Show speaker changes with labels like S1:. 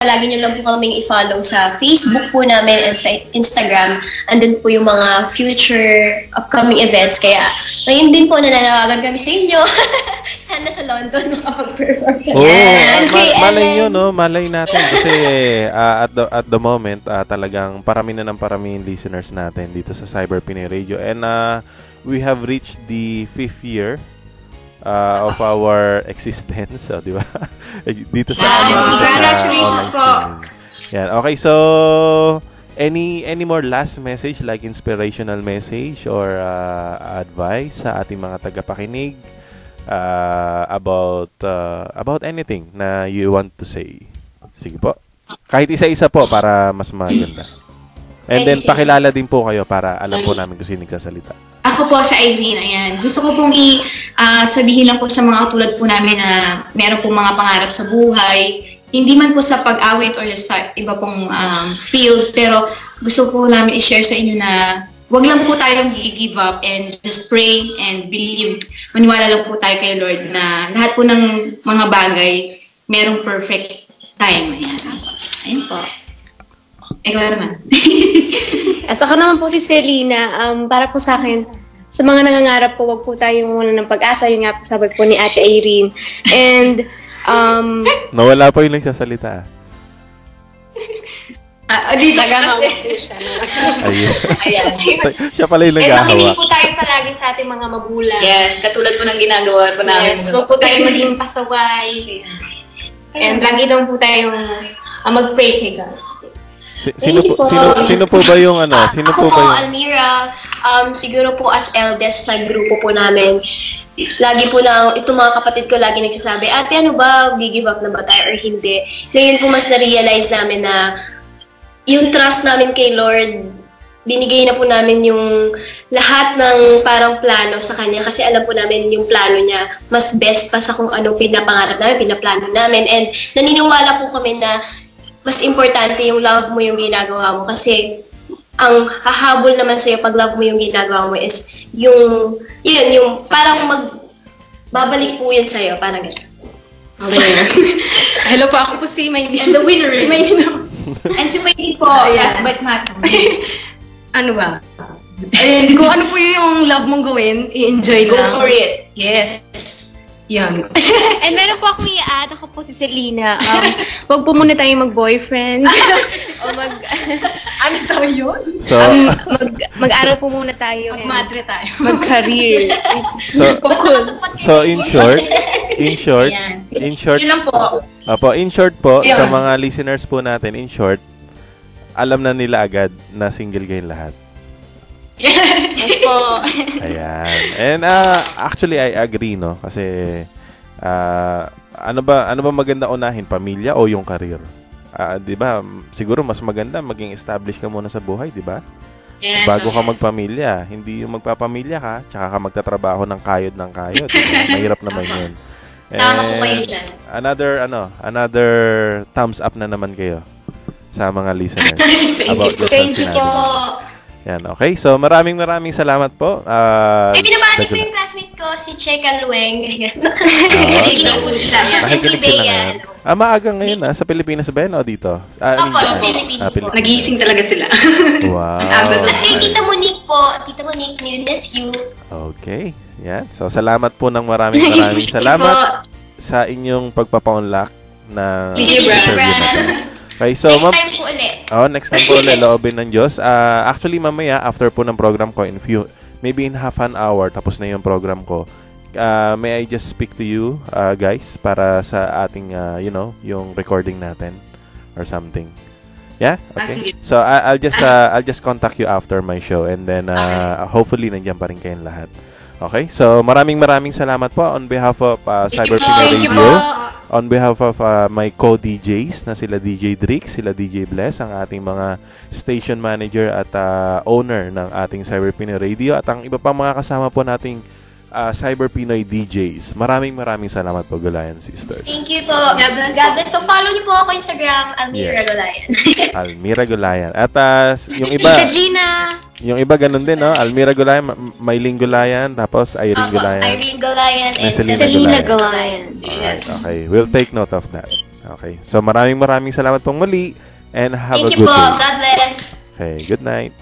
S1: lagi nyo lang po kaming i-follow sa Facebook po namin and sa Instagram. Andun po yung mga future upcoming events. Kaya ngayon din po nananawagan kami sa inyo. Sana sa London makapag-perform.
S2: Malay nyo, no? Malay natin. Kasi at the moment, talagang parami na ng parami yung listeners natin dito sa Cyber Pinoy Radio. And we have reached the 5th year of our existence, di ba? Dito sa
S3: congratulations po.
S2: Yan. Okay, so any more last message like inspirational message or advice sa ating mga tagapakinig about anything na you want to say? Sige po. Kahit isa-isa po para mas maganda. And then pakilala din po kayo para alam po namin kung sino nagsasalita.
S3: Ako po sa Irene, ayan. Gusto ko pong sabihin lang po sa mga katulad po namin na meron pong mga pangarap sa buhay. Hindi man po sa pag-awit or sa iba pong field, pero gusto po namin i-share sa inyo na wag lang po tayong i-give up and just pray and believe. Maniwala lang po tayo kay Lord na lahat po ng mga bagay merong perfect time. Ayan. Ayun po. Ikaw naman.
S4: As ako naman po si Selena, para po sa akin, sa mga nangangarap po, wag po tayo muna ng pag-asa. Yun nga po sabi po ni Ate Irene. And,
S2: nawala po yung nagsasalita.
S4: dito kasi po siya.
S3: Ayan.
S2: Siya pala yung
S4: And
S2: nag-ahawa.
S4: makinig po tayo palagi sa ating mga magulang.
S3: Yes, katulad po ng ginagawa po namin.
S4: Yes, wag po tayo maging pasaway. And lagi lang po tayong mag-pray kay God.
S2: Sino po ba yung Sino
S1: Ako
S2: po
S1: po,
S2: ba yung
S1: Almira, siguro po as eldest sa grupo po namin, lagi po lang, itong mga kapatid ko lagi nagsasabi, ate ano ba, give up na ba tayo or hindi? Ngayon po mas na-realize namin na yung trust namin kay Lord, binigay na po namin yung lahat ng parang plano sa Kanya kasi alam po namin yung plano niya mas best pa sa kung ano pinapangarap namin, pinaplano namin. And naniniwala po kami na mas importante yung love mo yung ginagawa mo kasi ang hahabol naman sa'yo pag love mo yung ginagawa mo is yung parang babalik po yun sa'yo, parang gano'n.
S4: Okay. Hello po, ako po si Maylin.
S3: And the winner.
S4: Si Maylin.
S3: And si Maylin po, last but not least.
S4: Ano ba? And kung ano po yung love mong gawin, i-enjoy
S3: Go
S4: lang.
S3: for it.
S4: Yes. Yan. And meron po akong i-add. Ako po si Selena. Wag po muna tayong mag-boyfriend. O
S3: Ano tayo yun?
S2: So,
S4: mag-aral po muna tayo.
S3: Mag-madre tayo.
S4: Mag-career.
S2: so in short,
S3: Yun lang po.
S2: in short po, sa mga listeners po natin, in short, alam na nila agad na single kayo lahat.
S4: Yes po.
S2: Ayan. And actually, I agree, no? Kasi, ano ba maganda unahin? Pamilya o yung career? Di ba? Siguro mas maganda maging established ka muna sa buhay, di ba?
S3: Yes,
S2: Bago ka magpamilya. Hindi yung magpapamilya ka, tsaka ka magtatrabaho ng kayod ng kayod. Mahirap naman yun.
S3: Tama po kayo dyan.
S2: Another thumbs up na naman kayo sa mga listeners.
S4: Thank you po.
S2: Yan, okay. So, maraming salamat po.
S1: Binabati po yung classmate ko, si Cheka Lueng.
S3: Nakikinig po sila.
S2: Nakikinig sila ngayon. Maaga ngayon sa Pilipinas ba yan o dito?
S1: Opo, sa Philippines po.
S3: Nagising talaga sila.
S2: Wow.
S1: At kay Tita Monique po, Tita Monique, we miss you.
S2: Okay. Yan. So, salamat po ng maraming salamat sa inyong pagpapa-unlock ng
S3: DJ
S1: Brand.
S2: Okay, so
S1: Next time po ulit.
S2: Next time po ulit, loobin ng Diyos. Actually, mamaya, after po ng program ko, maybe in half an hour, tapos na yung program ko, may I just speak to you, guys, para sa ating, yung recording natin or something. Yeah? Okay. So, I'll just contact you after my show and then, hopefully, nandiyan pa rin kayong lahat. Okay? So, maraming salamat po on behalf of Cyber Pinoy Radio. On behalf of my co-DJs na sila DJ Drix, sila DJ Bless, ang ating mga station manager at owner ng ating Cyber Pinoy Radio at ang iba pang mga kasama po nating Cyber Pinoy DJs. Maraming salamat po, Gulayan Sisters.
S1: Thank you po. God bless. So, follow niyo po ako Instagram, Almira Gulayan.
S2: Almira Gulayan. At yung iba...
S4: Tita Gina!
S2: Yung iba ganun din, no? Almira Gulayan, Maylin Gulayan, tapos Irene Gulayan.
S1: Irene Gulayan and
S4: Selena Gulayan.
S2: Yes. Okay, we'll take note of that. Okay. So maraming salamat pong muli and have
S1: Thank
S2: a
S1: you
S2: good
S1: po.
S2: day.
S1: God bless.
S2: Okay, good night.